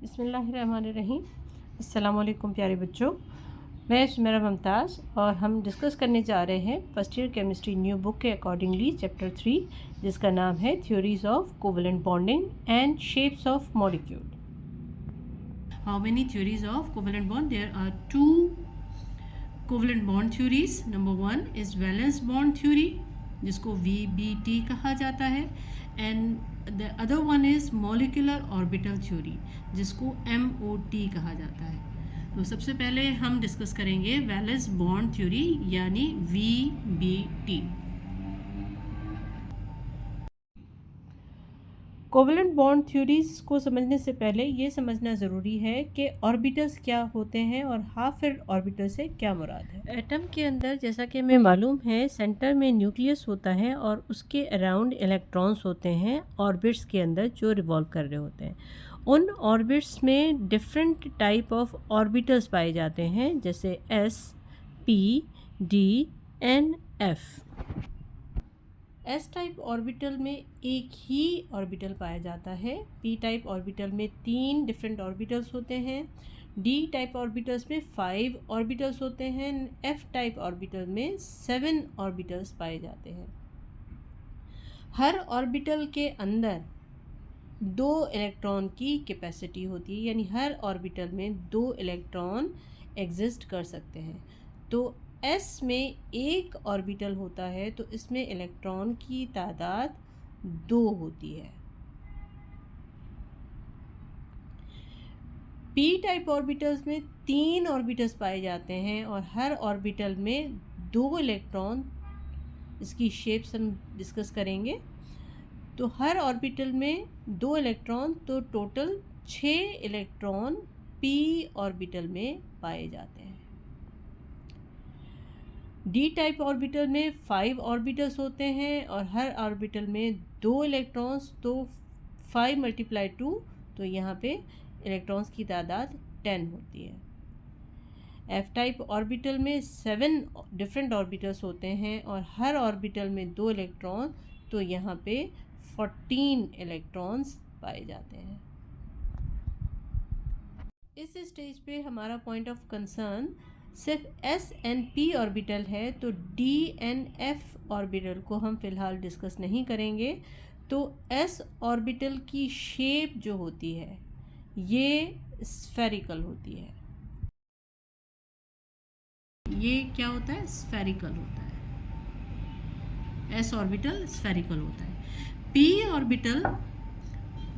बिस्मिल्लाहिर्रहमानिर्रहीम। अस्सलामुअलैकुम प्यारे बच्चों, मैं सुमेरा मुमताज़ और हम डिस्कस करने जा रहे हैं first year chemistry new book के अकॉर्डिंगली चैप्टर 3, जिसका नाम है theories of covalent bonding and shapes of molecule. How many theories of covalent bond? There are 2 covalent bond theories. Number 1 is valence bond theory, जिसको VBT कहा जाता है, and the other one is molecular orbital theory, जिसको MOT कहा जाता है। तो सबसे पहले हम डिस्कस करेंगे वैलेंस बॉन्ड थ्योरी यानी VBT। कोवेलेंट बॉन्ड थ्योरीज को समझने से पहले ये समझना ज़रूरी है कि ऑर्बिटल्स क्या होते हैं और हाफ फिल्ड ऑर्बिटल से क्या मुराद है। एटम के अंदर, जैसा कि हमें मालूम है, सेंटर में न्यूक्लियस होता है और उसके अराउंड इलेक्ट्रॉन्स होते हैं ऑर्बिट्स के अंदर जो रिवॉल्व कर रहे होते हैं। उन ऑर्बिट्स में डिफरेंट टाइप ऑफ ऑर्बिटल्स पाए जाते हैं, जैसे S, P, D and F। S type orbital में एक ही ऑर्बिटल पाया जाता है। पी टाइप ऑर्बिटल में 3 डिफरेंट ऑर्बिटल्स होते हैं। डी टाइप ऑर्बिटल्स में 5 ऑर्बिटल्स होते हैं। एफ टाइप ऑर्बिटल में 7 ऑर्बिटल्स पाए जाते हैं। हर ऑर्बिटल के अंदर 2 इलेक्ट्रॉन की कैपेसिटी होती है, यानी हर ऑर्बिटल में 2 इलेक्ट्रॉन एग्जिस्ट कर सकते हैं। तो S में एक ऑर्बिटल होता है तो इसमें इलेक्ट्रॉन की तादाद 2 होती है। P टाइप ऑर्बिटल्स में 3 ऑर्बिटल्स पाए जाते हैं और हर ऑर्बिटल में 2 इलेक्ट्रॉन, इसकी शेप्स हम डिस्कस करेंगे। तो हर ऑर्बिटल में 2 इलेक्ट्रॉन, तो टोटल 6 इलेक्ट्रॉन P ऑर्बिटल में पाए जाते हैं। डी टाइप ऑर्बिटल में 5 ऑर्बिटल्स होते हैं और हर ऑर्बिटल में 2 इलेक्ट्रॉन्स, तो 5 × 2, तो यहाँ पे इलेक्ट्रॉन्स की तादाद 10 होती है। एफ टाइप ऑर्बिटल में 7 डिफरेंट ऑर्बिटल्स होते हैं और हर ऑर्बिटल में 2 इलेक्ट्रॉन, तो यहाँ पे 14 इलेक्ट्रॉन्स पाए जाते हैं। इस स्टेज पे हमारा पॉइंट ऑफ कंसर्न सिर्फ S एंड P ऑर्बिटल है, तो D एंड F ऑर्बिटल को हम फ़िलहाल डिस्कस नहीं करेंगे। तो S ऑर्बिटल की शेप जो होती है ये स्फेरिकल होती है। ये क्या होता है? स्फेरिकल होता है। S ऑर्बिटल स्फेरिकल होता है। P ऑर्बिटल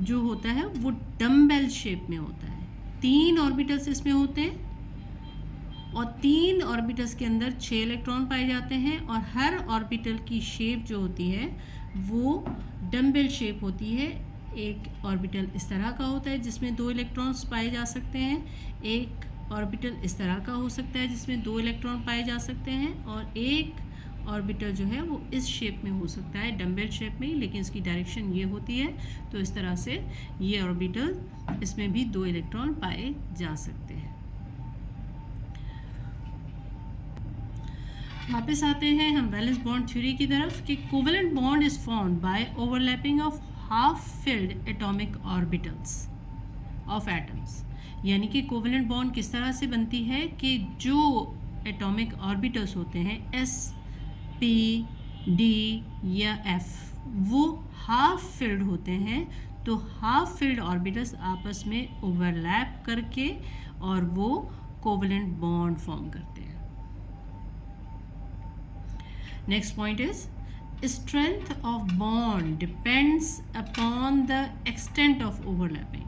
जो होता है वो डम्बेल शेप में होता है। 3 ऑर्बिटल्स इसमें होते हैं और 3 ऑर्बिटल्स के अंदर 6 इलेक्ट्रॉन पाए जाते हैं और हर ऑर्बिटल की शेप जो होती है वो डम्बेल शेप होती है। एक ऑर्बिटल इस तरह का होता है जिसमें 2 इलेक्ट्रॉन्स पाए जा सकते हैं, एक ऑर्बिटल इस तरह का हो सकता है जिसमें 2 इलेक्ट्रॉन पाए जा सकते हैं, और एक ऑर्बिटल जो है वो इस शेप में हो सकता है, डम्बेल शेप में, लेकिन इसकी डायरेक्शन ये होती है। तो इस तरह से ये ऑर्बिटल, इसमें भी 2 इलेक्ट्रॉन पाए जा सकते हैं। वापस आते हैं हम वैलेंस बॉन्ड थ्योरी की तरफ कि covalent bond is formed by overlapping of half filled atomic orbitals of atoms. यानी कि कोवेलेंट बॉन्ड किस तरह से बनती है कि जो एटॉमिक ऑर्बिटल्स होते हैं S, P, D या F, वो हाफ फिल्ड होते हैं। तो हाफ फिल्ड ऑर्बिटल्स आपस में ओवरलैप करके और वो कोवेलेंट बॉन्ड फॉर्म करते हैं। Next point is strength of bond depends upon the extent of overlapping।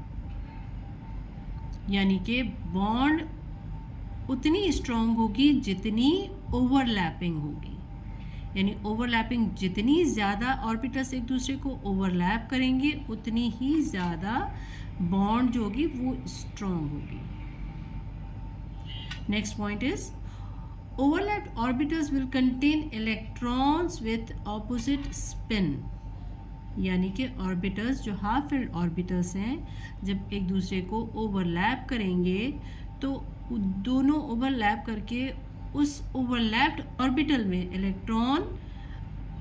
यानी कि बॉन्ड उतनी स्ट्रॉन्ग होगी जितनी ओवरलैपिंग होगी, यानी ओवरलैपिंग जितनी ज़्यादा ऑर्बिटल्स एक दूसरे को ओवरलैप करेंगे उतनी ही ज़्यादा बॉन्ड जो होगी वो स्ट्रॉन्ग होगी। Next point is overlapped orbitals will contain electrons with opposite spin। यानी कि ऑर्बिटल्स जो हाफ फिल्ड ऑर्बिटल्स हैं, जब एक दूसरे को ओवरलैप करेंगे तो दोनों ओवरलैप करके उस ओवरलैप्ड ऑर्बिटल में इलेक्ट्रॉन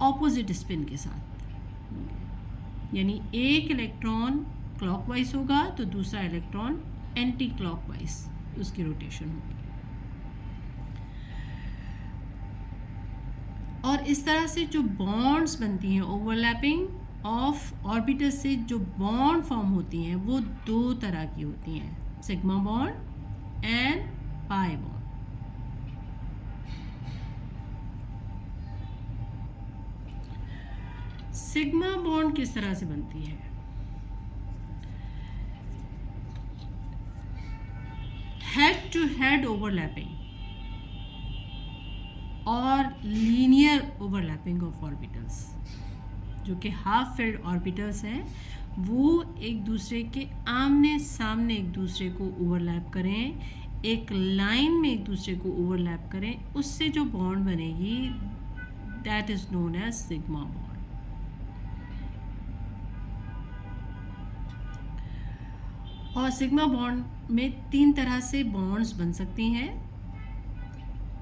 ऑपोजिट स्पिन के साथ, यानी एक इलेक्ट्रॉन क्लॉकवाइज होगा तो दूसरा इलेक्ट्रॉन एंटी क्लॉकवाइज उसकी रोटेशन होगी। और इस तरह से जो बॉन्ड्स बनती हैं, ओवरलैपिंग ऑफ ऑर्बिटल्स से जो बॉन्ड फॉर्म होती हैं वो दो तरह की होती हैं, sigma bond and pi bond. Sigma bond किस तरह से बनती है? हेड टू हेड ओवरलैपिंग और लीनियर ओवरलैपिंग ऑफ ऑर्बिटल्स, जो कि हाफ फिल्ड ऑर्बिटल्स हैं, वो एक दूसरे के आमने सामने एक दूसरे को ओवरलैप करें, एक लाइन में एक दूसरे को ओवरलैप करें, उससे जो बॉन्ड बनेगी that is known as sigma bond. और सिग्मा बॉन्ड में तीन तरह से बॉन्ड्स बन सकती हैं।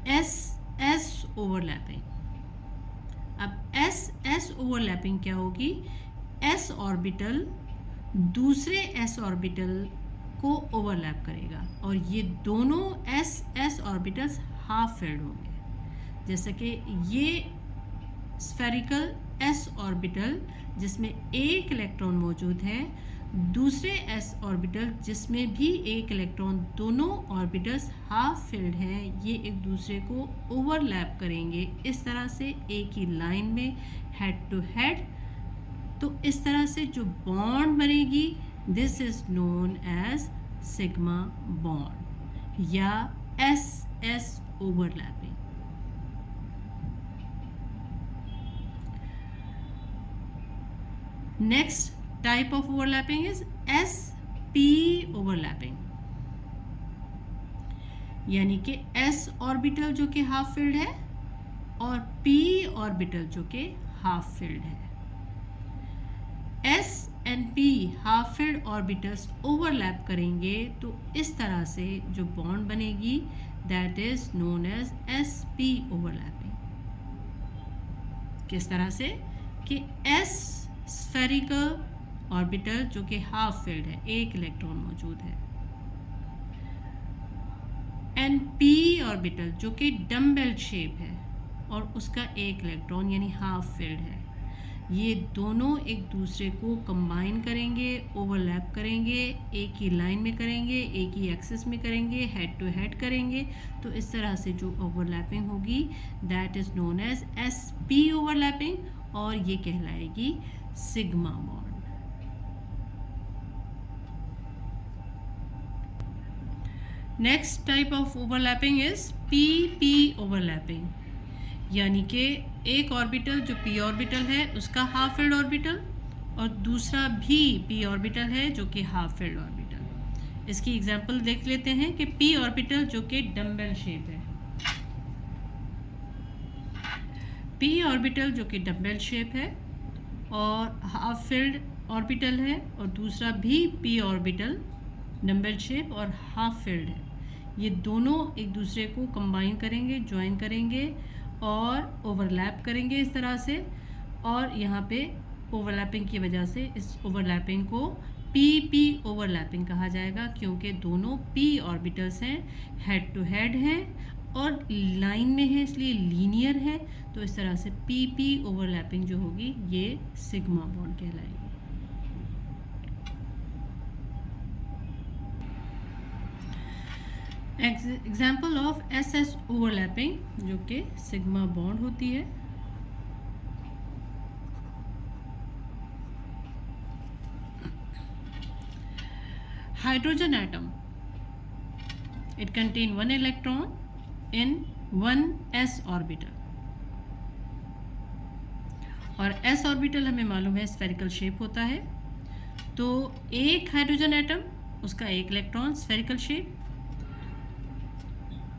S overlapping. अब एस ओवरलैपिंग क्या होगी? एस ऑर्बिटल दूसरे एस ऑर्बिटल को ओवरलैप करेगा और ये दोनों एस ऑर्बिटल्स हाफ फिल्ड होंगे। जैसे कि ये स्फेरिकल एस ऑर्बिटल जिसमें एक इलेक्ट्रॉन मौजूद है, दूसरे एस ऑर्बिटल जिसमें भी एक इलेक्ट्रॉन, दोनों ऑर्बिटल्स हाफ फिल्ड हैं, ये एक दूसरे को ओवरलैप करेंगे इस तरह से एक ही लाइन में, हेड टू हेड। तो इस तरह से जो बॉन्ड बनेगी this is known as sigma bond या s overlapping. Next type of overlapping is sp overlapping, यानी कि s ऑर्बिटल जो कि हाफ फिल्ड है और p ऑर्बिटल जो कि हाफ फिल्ड है। s and p half filled orbitals overlap करेंगे तो इस तरह से जो बॉन्ड बनेगी that is known as sp overlapping. किस तरह से कि s स्फेरिकल ऑर्बिटल जो कि हाफ फिल्ड है, एक इलेक्ट्रॉन मौजूद है, एंड पी ऑर्बिटल जो कि डम्बेल शेप है और उसका एक इलेक्ट्रॉन यानी हाफ फिल्ड है, ये दोनों एक दूसरे को कंबाइन करेंगे, ओवरलैप करेंगे, एक ही लाइन में करेंगे, एक ही एक्सिस में करेंगे, हेड टू हेड करेंगे। तो इस तरह से जो ओवरलैपिंग होगी that is known as sp overlapping और ये कहलाएगी sigma bond. Next type of overlapping is p overlapping, यानी कि एक ऑर्बिटल जो p ऑर्बिटल है उसका हाफ फिल्ड ऑर्बिटल और दूसरा भी p ऑर्बिटल है जो कि हाफ फिल्ड ऑर्बिटल। इसकी एग्जांपल देख लेते हैं कि p ऑर्बिटल जो कि डम्बेल शेप है, p ऑर्बिटल जो कि डम्बेल शेप है और हाफ फिल्ड ऑर्बिटल है और दूसरा भी p ऑर्बिटल डम्बेल शेप और हाफ फिल्ड है, ये दोनों एक दूसरे को कंबाइन करेंगे, ज्वाइन करेंगे और ओवरलैप करेंगे इस तरह से। और यहाँ पे ओवरलैपिंग की वजह से इस ओवरलैपिंग को p ओवरलैपिंग कहा जाएगा, क्योंकि दोनों p ऑर्बिटल्स हैं, हेड टू हेड हैं और लाइन में है इसलिए लीनियर है। तो इस तरह से p ओवरलैपिंग जो होगी ये सिग्मा बॉन्ड कहलाएगी। एग्जाम्पल ऑफ SS ओवरलैपिंग जो कि सिग्मा बॉन्ड होती है। Hydrogen atom, it contain one electron in one s orbital और s ऑर्बिटल हमें मालूम है स्फेरिकल शेप होता है। तो एक हाइड्रोजन एटम उसका एक इलेक्ट्रॉन स्फेरिकल शेप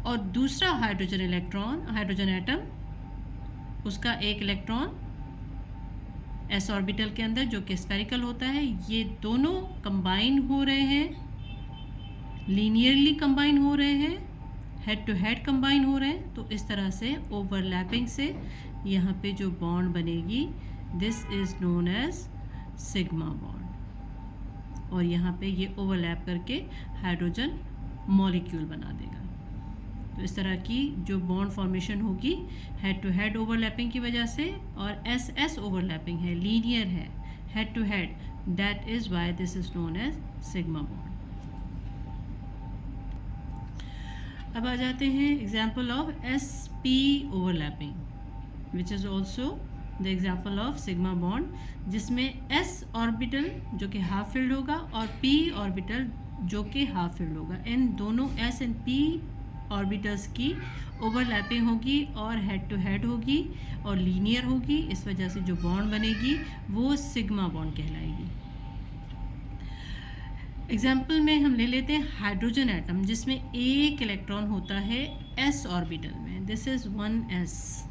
और दूसरा हाइड्रोजन एटम उसका एक इलेक्ट्रॉन s ऑर्बिटल के अंदर जो कि स्फेरिकल होता है। ये दोनों कंबाइन हो रहे हैं, लीनियरली कंबाइन हो रहे हैं, हेड टू हेड कंबाइन हो रहे हैं। तो इस तरह से ओवरलैपिंग से यहाँ पे जो बॉन्ड बनेगी this is known as sigma bond. और यहाँ पे ये ओवरलैप करके हाइड्रोजन मॉलिक्यूल बना देगा। तो इस तरह की जो बॉन्ड फॉर्मेशन होगी हेड टू हेड ओवरलैपिंग की वजह से, और एस एस ओवरलैपिंग है, लीनियर है, head to head, that is why this is known as sigma bond. अब आ जाते हैं example of S P overlapping, which is also the example of sigma bond, जिसमें एस ऑर्बिटल जो कि half field होगा और पी ऑर्बिटल जो कि हाफ फिल्ड होगा। इन दोनों एस एंड पी ऑर्बिटल्स की ओवरलैपिंग होगी और हेड टू हेड होगी और लीनियर होगी। इस वजह से जो बॉन्ड बनेगी वो सिग्मा बॉन्ड कहलाएगी। एग्जाम्पल में हम ले लेते हैं हाइड्रोजन एटम, जिसमें एक इलेक्ट्रॉन होता है एस ऑर्बिटल में। दिस इज 1s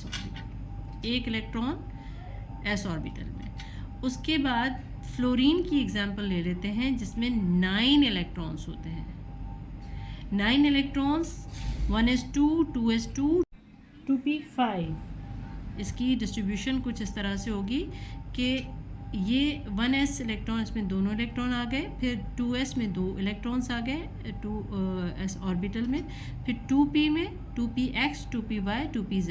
ऑर्बिटल, एक इलेक्ट्रॉन एस ऑर्बिटल में। उसके बाद फ्लोरीन की एग्जाम्पल ले लेते हैं, जिसमें 9 इलेक्ट्रॉन्स होते हैं। 9 इलेक्ट्रॉन्स, 1s2, 2s2, 2p5। इसकी डिस्ट्रीब्यूशन कुछ इस तरह से होगी कि ये 1s इलेक्ट्रॉन, इसमें दोनों इलेक्ट्रॉन आ गए, फिर 2s में 2 इलेक्ट्रॉन्स आ गए 2s ऑर्बिटल में, फिर 2p में 2px, 2py, 2pz,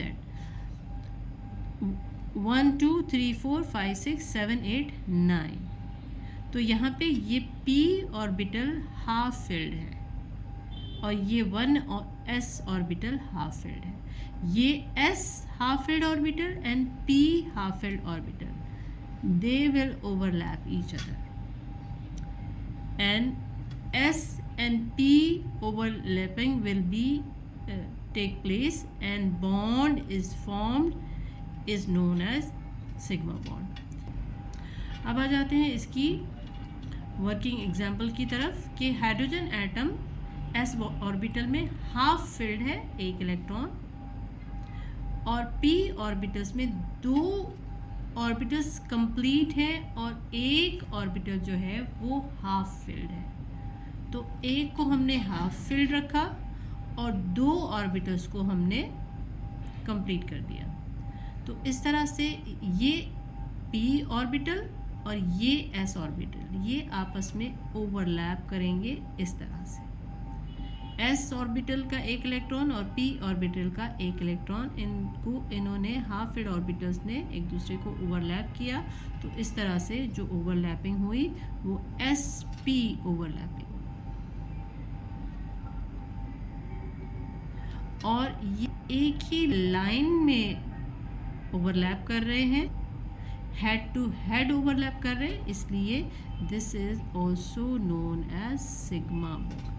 1 2 3 4 5 6 7 8 9। तो यहाँ पे ये p ऑर्बिटल हाफ फिल्ड है और ये 1s ऑर्बिटल हाफ फिल्ड है। ये s half filled orbital and p half field orbital, they will overlap each other, and S and P overlapping will be take place and bond is formed, is known as sigma bond। अब आ जाते हैं इसकी working example की तरफ कि hydrogen atom S orbital में half filled है, एक इलेक्ट्रॉन, और P ऑर्बिटल्स में 2 ऑर्बिटल्स कंप्लीट है और एक ऑर्बिटल जो है वो हाफ फिल्ड है। तो एक को हमने हाफ फिल्ड रखा और 2 ऑर्बिटल्स को हमने कंप्लीट कर दिया। तो इस तरह से ये p ऑर्बिटल और ये s ऑर्बिटल ये आपस में ओवरलैप करेंगे इस तरह से। s ऑर्बिटल का एक इलेक्ट्रॉन और p ऑर्बिटल का एक इलेक्ट्रॉन, इन्होंने हाफ फिल्ड ऑर्बिटल्स ने एक दूसरे को ओवरलैप किया। तो इस तरह से जो ओवरलैपिंग हुई वो sp ओवरलैपिंग, और ये एक ही लाइन में ओवरलैप कर रहे हैं, हेड टू हेड ओवरलैप कर रहे हैं, इसलिए this is also known as sigma bond.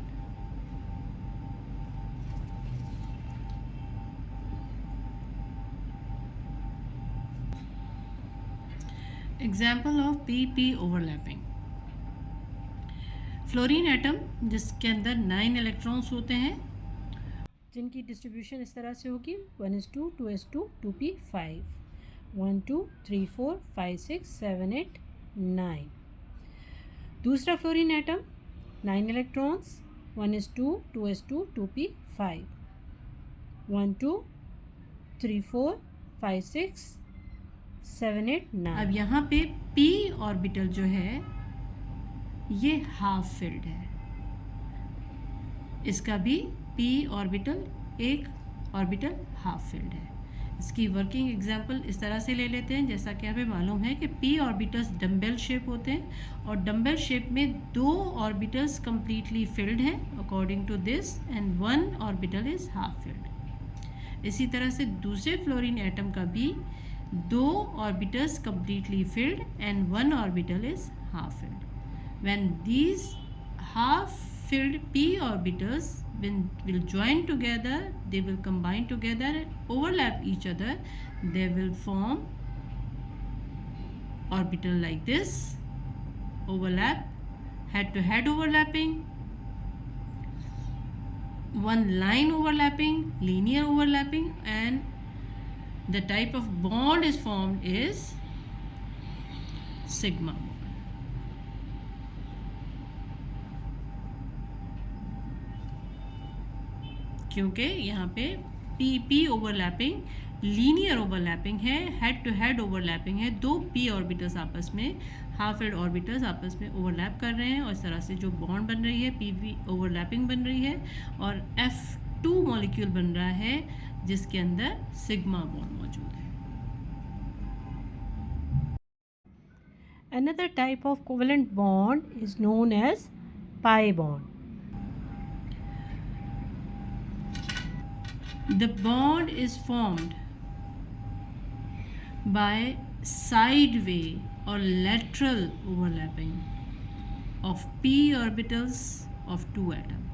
Example of p-p overlapping, fluorine atom जिसके अंदर 9 इलेक्ट्रॉन्स होते हैं, जिनकी डिस्ट्रीब्यूशन इस तरह से होगी 1s2, 2s2, 2p5, 1 2 3 4 5 6 7 8 9। दूसरा fluorine atom 9 electrons, 1s2, 2s2, 2p5, 1 2 3 4 5 6 7 8 9। अब यहाँ पे p ऑर्बिटल जो है ये हाफ फिल्ड है, इसका भी p ऑर्बिटल एक ऑर्बिटल हाफ फिल्ड है। इसकी वर्किंग एग्जांपल इस तरह से ले लेते हैं, जैसा कि हमें मालूम है कि p ऑर्बिटल्स डम्बेल शेप होते हैं और डम्बेल शेप में 2 ऑर्बिटल्स कंप्लीटली फिल्ड हैं according to this, and 1 orbital is half filled. इसी तरह से दूसरे फ्लोरीन एटम का भी 2 orbitals completely filled and 1 orbital is half filled. When these half filled p orbitals will join together, they will combine together and overlap each other, they will form orbital like this, overlap, head to head overlapping, one line overlapping, linear overlapping, and the type of bond is formed is sigma bond. क्योंकि यहाँ पे p overlapping linear overlapping है, head to head overlapping है, 2 p orbitals आपस में half filled orbitals आपस में overlap कर रहे हैं और इस तरह से जो बॉन्ड बन रही है पीवी ओवरलैपिंग बन रही है और F2 मॉलिक्यूल बन रहा है जिसके अंदर सिग्मा बॉन्ड मौजूद है। Another type of covalent bond is known as pi bond. The bond is formed by sideway or lateral overlapping of p orbitals of two atoms.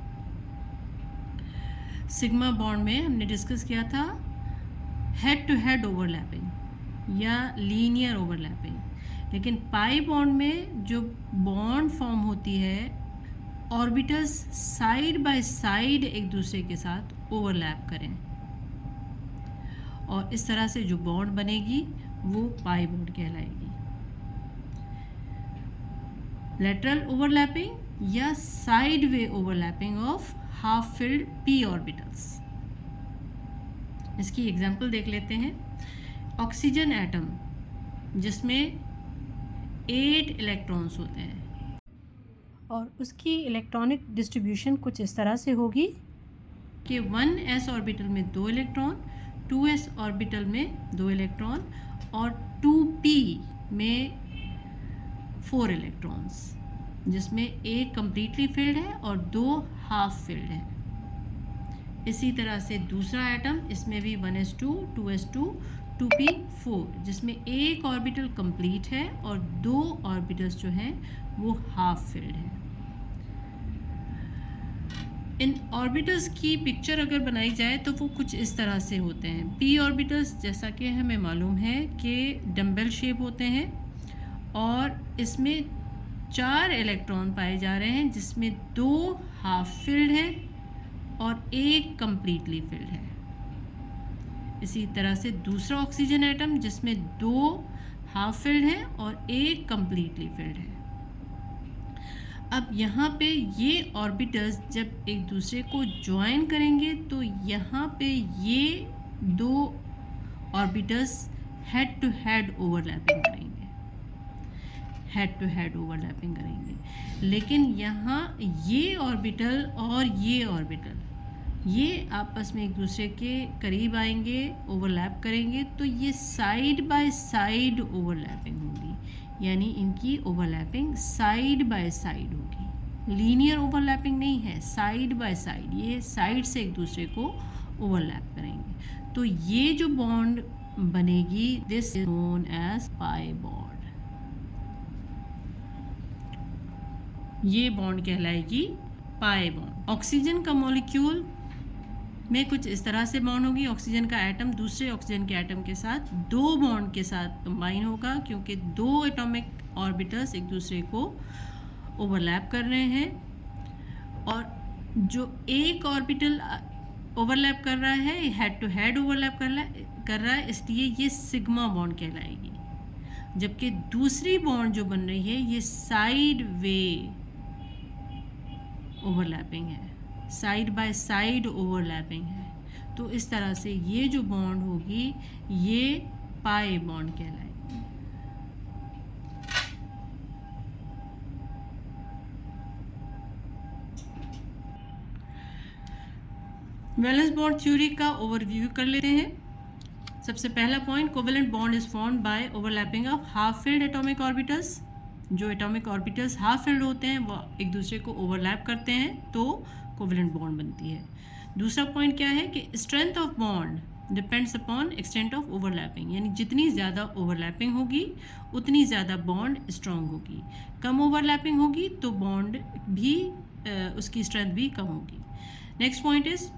Sigma bond में हमने discuss किया था हेड टू हेड ओवरलैपिंग या linear overlapping, लेकिन pi bond में जो bond form होती है ऑर्बिटल्स साइड बाय साइड एक दूसरे के साथ ओवरलैप करें और इस तरह से जो बॉन्ड बनेगी वो पाई बॉन्ड कहलाएगी। लेटरल ओवरलैपिंग या side way overlapping of half field P orbitals. इसकी एग्जांपल देख लेते हैं। ऑक्सीजन एटम जिसमें 8 इलेक्ट्रॉन्स होते हैं और उसकी इलेक्ट्रॉनिक डिस्ट्रीब्यूशन कुछ इस तरह से होगी कि 1s ऑर्बिटल में 2 इलेक्ट्रॉन, 2s ऑर्बिटल में 2 इलेक्ट्रॉन और 2p में 4 इलेक्ट्रॉन्स, जिसमें एक कंप्लीटली फिल्ड है और 2 हाफ फिल्ड है। इसी तरह से दूसरा एटम, इसमें भी 1s2, 2s2, 2p4, जिसमें एक ऑर्बिटल कंप्लीट है और 2 ऑर्बिटल्स जो हैं वो हाफ फिल्ड है। इन ऑर्बिटल्स की पिक्चर अगर बनाई जाए तो वो कुछ इस तरह से होते हैं। पी ऑर्बिटल्स जैसा कि हमें मालूम है कि डम्बल शेप होते हैं और इसमें 4 इलेक्ट्रॉन पाए जा रहे हैं, जिसमें 2 हाफ फिल्ड है और एक कंप्लीटली फिल्ड है। इसी तरह से दूसरा ऑक्सीजन एटम जिसमें 2 हाफ फिल्ड है और एक कंप्लीटली फिल्ड है। अब यहाँ पे ये ऑर्बिटल्स जब एक दूसरे को ज्वाइन करेंगे तो यहाँ पे ये 2 orbitals head to head overlapping करेंगे, हेड टू हेड ओवरलैपिंग करेंगे। लेकिन यहाँ ये ऑर्बिटल और ये ऑर्बिटल ये आपस में एक दूसरे के करीब आएंगे, ओवरलैप करेंगे, तो ये साइड बाय साइड ओवरलैपिंग होगी, यानी इनकी ओवरलैपिंग साइड बाय साइड होगी। लीनियर ओवरलैपिंग नहीं है, साइड बाय साइड, ये साइड से एक दूसरे को ओवरलैप करेंगे। तो ये जो बॉन्ड बनेगी this is known as pi bond. ये बॉन्ड कहलाएगी पाई बॉन्ड। ऑक्सीजन का मॉलिक्यूल में कुछ इस तरह से बॉन्ड होगी। ऑक्सीजन का एटम दूसरे ऑक्सीजन के एटम के साथ 2 बॉन्ड के साथ कंबाइन होगा, क्योंकि 2 एटॉमिक ऑर्बिटल्स एक दूसरे को ओवरलैप कर रहे हैं और जो एक ऑर्बिटल ओवरलैप कर रहा है हेड टू हेड ओवरलैप कर रहा है, इसलिए ये सिग्मा बॉन्ड कहलाएगी। जबकि दूसरी बॉन्ड जो बन रही है ये साइड वे ओवरलैपिंग है, साइड बाय साइड ओवरलैपिंग है। तो इस तरह से ये जो बॉन्ड होगी ये पाई बॉन्ड कहलाएगी। वैलेंस बॉन्ड थ्योरी का ओवरव्यू कर लेते हैं। सबसे पहला point, covalent bond is formed by overlapping of half filled atomic orbitals. जो एटॉमिक ऑर्बिटल्स हाफ फिल्ड होते हैं वो एक दूसरे को ओवरलैप करते हैं तो कोवेलेंट बॉन्ड बनती है। दूसरा पॉइंट क्या है कि strength of bond depends upon extent of overlapping, यानी जितनी ज़्यादा ओवरलैपिंग होगी उतनी ज़्यादा बॉन्ड स्ट्रॉन्ग होगी। कम ओवरलैपिंग होगी तो बॉन्ड भी उसकी स्ट्रेंथ भी कम होगी। Next point is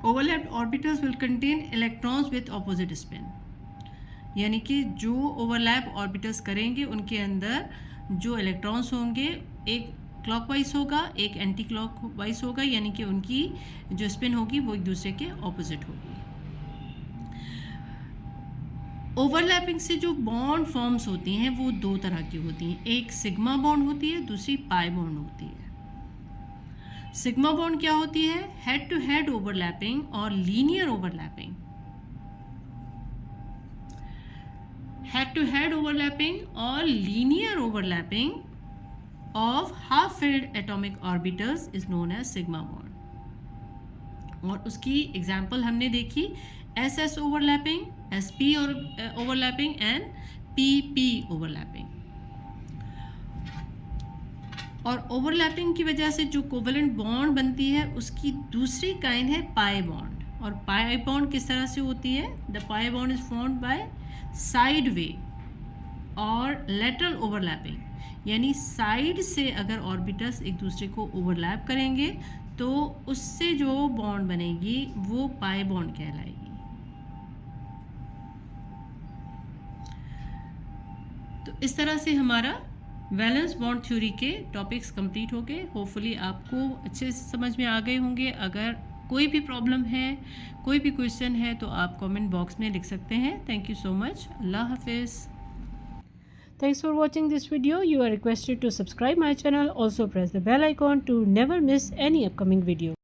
overlapped orbitals will contain electrons with opposite spin, यानी कि जो ओवरलैप ऑर्बिटल्स करेंगे उनके अंदर जो इलेक्ट्रॉन्स होंगे एक क्लॉकवाइज होगा, एक एंटी क्लॉकवाइज होगा, यानी कि उनकी जो स्पिन होगी वो एक दूसरे के ऑपोजिट होगी। ओवरलैपिंग से जो बॉन्ड फॉर्म्स होती हैं वो 2 तरह की होती हैं, एक सिग्मा बॉन्ड होती है, दूसरी पाई बॉन्ड होती है। सिग्मा बॉन्ड क्या होती है? हेड टू हेड ओवरलैपिंग और linear overlapping. Head to head overlapping और linear overlapping of half filled atomic orbitals is known as sigma bond. और उसकी एग्जांपल हमने देखी s S overlapping, s p और overlapping and p p overlapping. और overlapping की वजह से जो कोवेलेंट बॉन्ड बनती है उसकी दूसरी काइंड है पाई बॉन्ड। और पाई बॉन्ड किस तरह से होती है? The pi bond is formed by side way और लेटरल ओवरलैपिंग, यानी साइड से अगर ऑर्बिटल्स एक दूसरे को ओवरलैप करेंगे तो उससे जो बॉन्ड बनेगी वो पाई बॉन्ड कहलाएगी। तो इस तरह से हमारा वैलेंस बॉन्ड थ्योरी के टॉपिक्स कंप्लीट हो गए। होपफुली आपको अच्छे से समझ में आ गए होंगे। अगर कोई भी प्रॉब्लम है, कोई भी क्वेश्चन है तो आप कमेंट बॉक्स में लिख सकते हैं। Thank you so much. Allah हाफिज़। Thanks for watching this video. You are requested to subscribe my channel. Also press the bell icon to never miss any upcoming video.